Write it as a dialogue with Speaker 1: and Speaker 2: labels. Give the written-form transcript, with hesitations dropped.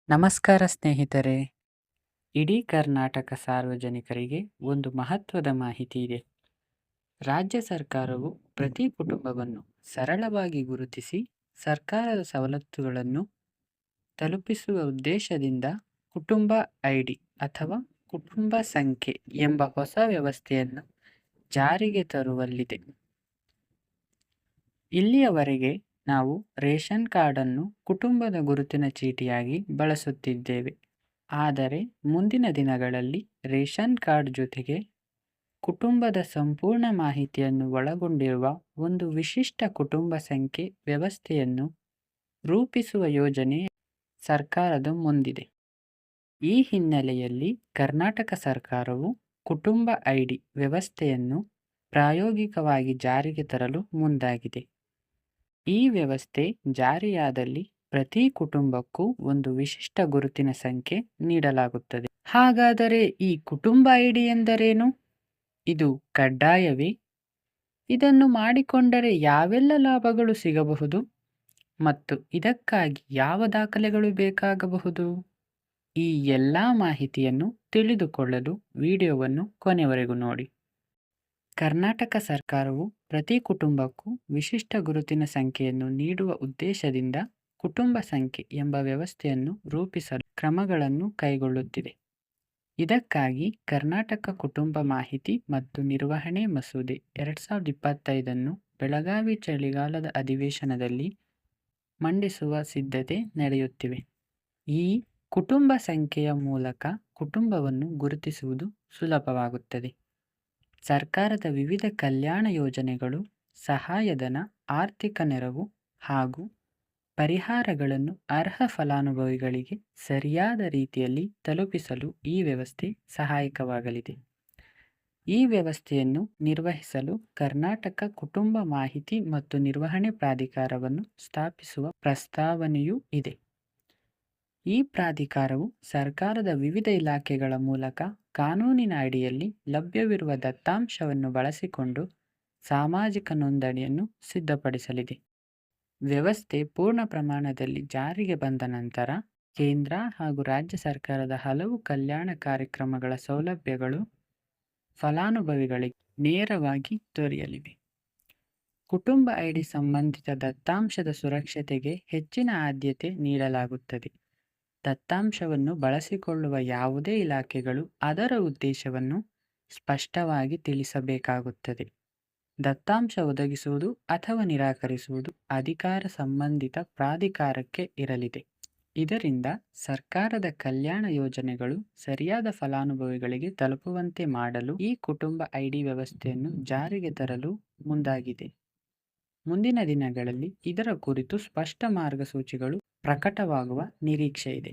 Speaker 1: ನಮಸ್ಕಾರ ಸ್ನೇಹಿತರೆ. ಇಡೀ ಕರ್ನಾಟಕ ಸಾರ್ವಜನಿಕರಿಗೆ ಒಂದು ಮಹತ್ವದ ಮಾಹಿತಿ ಇದೆ. ರಾಜ್ಯ ಸರ್ಕಾರವು ಪ್ರತಿ ಕುಟುಂಬವನ್ನು ಸರಳವಾಗಿ ಗುರುತಿಸಿ ಸರ್ಕಾರದ ಸವಲತ್ತುಗಳನ್ನು ತಲುಪಿಸುವ ಉದ್ದೇಶದಿಂದ ಕುಟುಂಬ ಐಡಿ ಅಥವಾ ಕುಟುಂಬ ಸಂಖ್ಯೆ ಎಂಬ ಹೊಸ ವ್ಯವಸ್ಥೆಯನ್ನು ಜಾರಿಗೆ ತರುವಲ್ಲಿದೆ. ಇಲ್ಲಿಯವರೆಗೆ ನಾವು ರೇಷನ್ ಕಾರ್ಡ್ ಅನ್ನು ಕುಟುಂಬದ ಗುರುತಿನ ಚೀಟಿಯಾಗಿ ಬಳಸುತ್ತಿದ್ದೇವೆ. ಆದರೆ ಮುಂದಿನ ದಿನಗಳಲ್ಲಿ ರೇಷನ್ ಕಾರ್ಡ್ ಜೊತೆಗೆ ಕುಟುಂಬದ ಸಂಪೂರ್ಣ ಮಾಹಿತಿಯನ್ನು ಒಳಗೊಂಡಿರುವ ಒಂದು ವಿಶಿಷ್ಟ ಕುಟುಂಬ ಸಂಖ್ಯೆ ವ್ಯವಸ್ಥೆಯನ್ನು ರೂಪಿಸುವ ಯೋಜನೆ ಸರ್ಕಾರದ ಮುಂದಿದೆ. ಈ ಹಿನ್ನೆಲೆಯಲ್ಲಿ ಕರ್ನಾಟಕ ಸರ್ಕಾರವು ಕುಟುಂಬ ಐಡಿ ವ್ಯವಸ್ಥೆಯನ್ನು ಪ್ರಾಯೋಗಿಕವಾಗಿ ಜಾರಿಗೆ ತರಲು ಮುಂದಾಗಿದೆ. ಈ ವ್ಯವಸ್ಥೆ ಜಾರಿಯಾದಲ್ಲಿ ಪ್ರತಿ ಕುಟುಂಬಕ್ಕೂ ಒಂದು ವಿಶಿಷ್ಟ ಗುರುತಿನ ಸಂಖ್ಯೆ ನೀಡಲಾಗುತ್ತದೆ. ಹಾಗಾದರೆ ಈ ಕುಟುಂಬ ಐಡಿ ಎಂದರೇನು? ಇದು ಕಡ್ಡಾಯವೇ? ಇದನ್ನು ಮಾಡಿಕೊಂಡರೆ ಯಾವೆಲ್ಲ ಲಾಭಗಳು ಸಿಗಬಹುದು ಮತ್ತು ಇದಕ್ಕಾಗಿ ಯಾವ ದಾಖಲೆಗಳು ಬೇಕಾಗಬಹುದು? ಈ ಎಲ್ಲ ಮಾಹಿತಿಯನ್ನು ತಿಳಿದುಕೊಳ್ಳಲು ವಿಡಿಯೋವನ್ನು ಕೊನೆವರೆಗೂ ನೋಡಿ. ಕರ್ನಾಟಕ ಸರ್ಕಾರವು ಪ್ರತಿ ಕುಟುಂಬಕ್ಕೂ ವಿಶಿಷ್ಟ ಗುರುತಿನ ಸಂಖ್ಯೆಯನ್ನು ನೀಡುವ ಉದ್ದೇಶದಿಂದ ಕುಟುಂಬ ಸಂಖ್ಯೆ ಎಂಬ ವ್ಯವಸ್ಥೆಯನ್ನು ರೂಪಿಸಲು ಕ್ರಮಗಳನ್ನು ಕೈಗೊಳ್ಳುತ್ತಿದೆ. ಇದಕ್ಕಾಗಿ ಕರ್ನಾಟಕ ಕುಟುಂಬ ಮಾಹಿತಿ ಮತ್ತು ನಿರ್ವಹಣೆ ಮಸೂದೆ 2025 ಬೆಳಗಾವಿ ಚಳಿಗಾಲದ ಅಧಿವೇಶನದಲ್ಲಿ ಮಂಡಿಸುವ ಸಿದ್ಧತೆ ನಡೆಯುತ್ತಿವೆ. ಈ ಕುಟುಂಬ ಸಂಖ್ಯೆಯ ಮೂಲಕ ಕುಟುಂಬವನ್ನು ಗುರುತಿಸುವುದು ಸುಲಭವಾಗುತ್ತದೆ. ಸರ್ಕಾರದ ವಿವಿಧ ಕಲ್ಯಾಣ ಯೋಜನೆಗಳು, ಸಹಾಯಧನ, ಆರ್ಥಿಕ ನೆರವು ಹಾಗೂ ಪರಿಹಾರಗಳನ್ನು ಅರ್ಹ ಫಲಾನುಭವಿಗಳಿಗೆ ಸರಿಯಾದ ರೀತಿಯಲ್ಲಿ ತಲುಪಿಸಲು ಈ ವ್ಯವಸ್ಥೆ ಸಹಾಯಕವಾಗಲಿದೆ. ಈ ವ್ಯವಸ್ಥೆಯನ್ನು ನಿರ್ವಹಿಸಲು ಕರ್ನಾಟಕ ಕುಟುಂಬ ಮಾಹಿತಿ ಮತ್ತು ನಿರ್ವಹಣೆ ಪ್ರಾಧಿಕಾರವನ್ನು ಸ್ಥಾಪಿಸುವ ಪ್ರಸ್ತಾವನೆಯೂ ಇದೆ. ಈ ಪ್ರಾಧಿಕಾರವು ಸರ್ಕಾರದ ವಿವಿಧ ಇಲಾಖೆಗಳ ಮೂಲಕ ಕಾನೂನಿನ ಅಡಿಯಲ್ಲಿ ಲಭ್ಯವಿರುವ ದತ್ತಾಂಶವನ್ನು ಬಳಸಿಕೊಂಡು ಸಾಮಾಜಿಕ ನೋಂದಣಿಯನ್ನು ಸಿದ್ಧಪಡಿಸಲಿದೆ. ವ್ಯವಸ್ಥೆ ಪೂರ್ಣ ಪ್ರಮಾಣದಲ್ಲಿ ಜಾರಿಗೆ ಬಂದ ನಂತರ ಕೇಂದ್ರ ಹಾಗೂ ರಾಜ್ಯ ಸರ್ಕಾರದ ಹಲವು ಕಲ್ಯಾಣ ಕಾರ್ಯಕ್ರಮಗಳ ಸೌಲಭ್ಯಗಳು ಫಲಾನುಭವಿಗಳಿಗೆ ನೇರವಾಗಿ ದೊರೆಯಲಿವೆ. ಕುಟುಂಬ ಐಡಿ ಸಂಬಂಧಿತ ದತ್ತಾಂಶದ ಸುರಕ್ಷತೆಗೆ ಹೆಚ್ಚಿನ ಆದ್ಯತೆ ನೀಡಲಾಗುತ್ತದೆ. ದತ್ತಾಂಶವನ್ನು ಬಳಸಿಕೊಳ್ಳುವ ಯಾವುದೇ ಇಲಾಖೆಗಳು ಅದರ ಉದ್ದೇಶವನ್ನು ಸ್ಪಷ್ಟವಾಗಿ ತಿಳಿಸಬೇಕಾಗುತ್ತದೆ. ದತ್ತಾಂಶ ಒದಗಿಸುವುದು ಅಥವಾ ನಿರಾಕರಿಸುವುದು ಅಧಿಕಾರ ಸಂಬಂಧಿತ ಪ್ರಾಧಿಕಾರಕ್ಕೆ ಇರಲಿದೆ. ಇದರಿಂದ ಸರ್ಕಾರದ ಕಲ್ಯಾಣ ಯೋಜನೆಗಳು ಸರಿಯಾದ ಫಲಾನುಭವಿಗಳಿಗೆ ತಲುಪುವಂತೆ ಮಾಡಲು ಈ ಕುಟುಂಬ ಐಡಿ ವ್ಯವಸ್ಥೆಯನ್ನು ಜಾರಿಗೆ ತರಲು ಮುಂದಾಗಿದೆ. ಮುಂದಿನ ದಿನಗಳಲ್ಲಿ ಇದರ ಕುರಿತು ಸ್ಪಷ್ಟ ಮಾರ್ಗಸೂಚಿಗಳು ಪ್ರಕಟವಾಗುವ ನಿರೀಕ್ಷೆ ಇದೆ.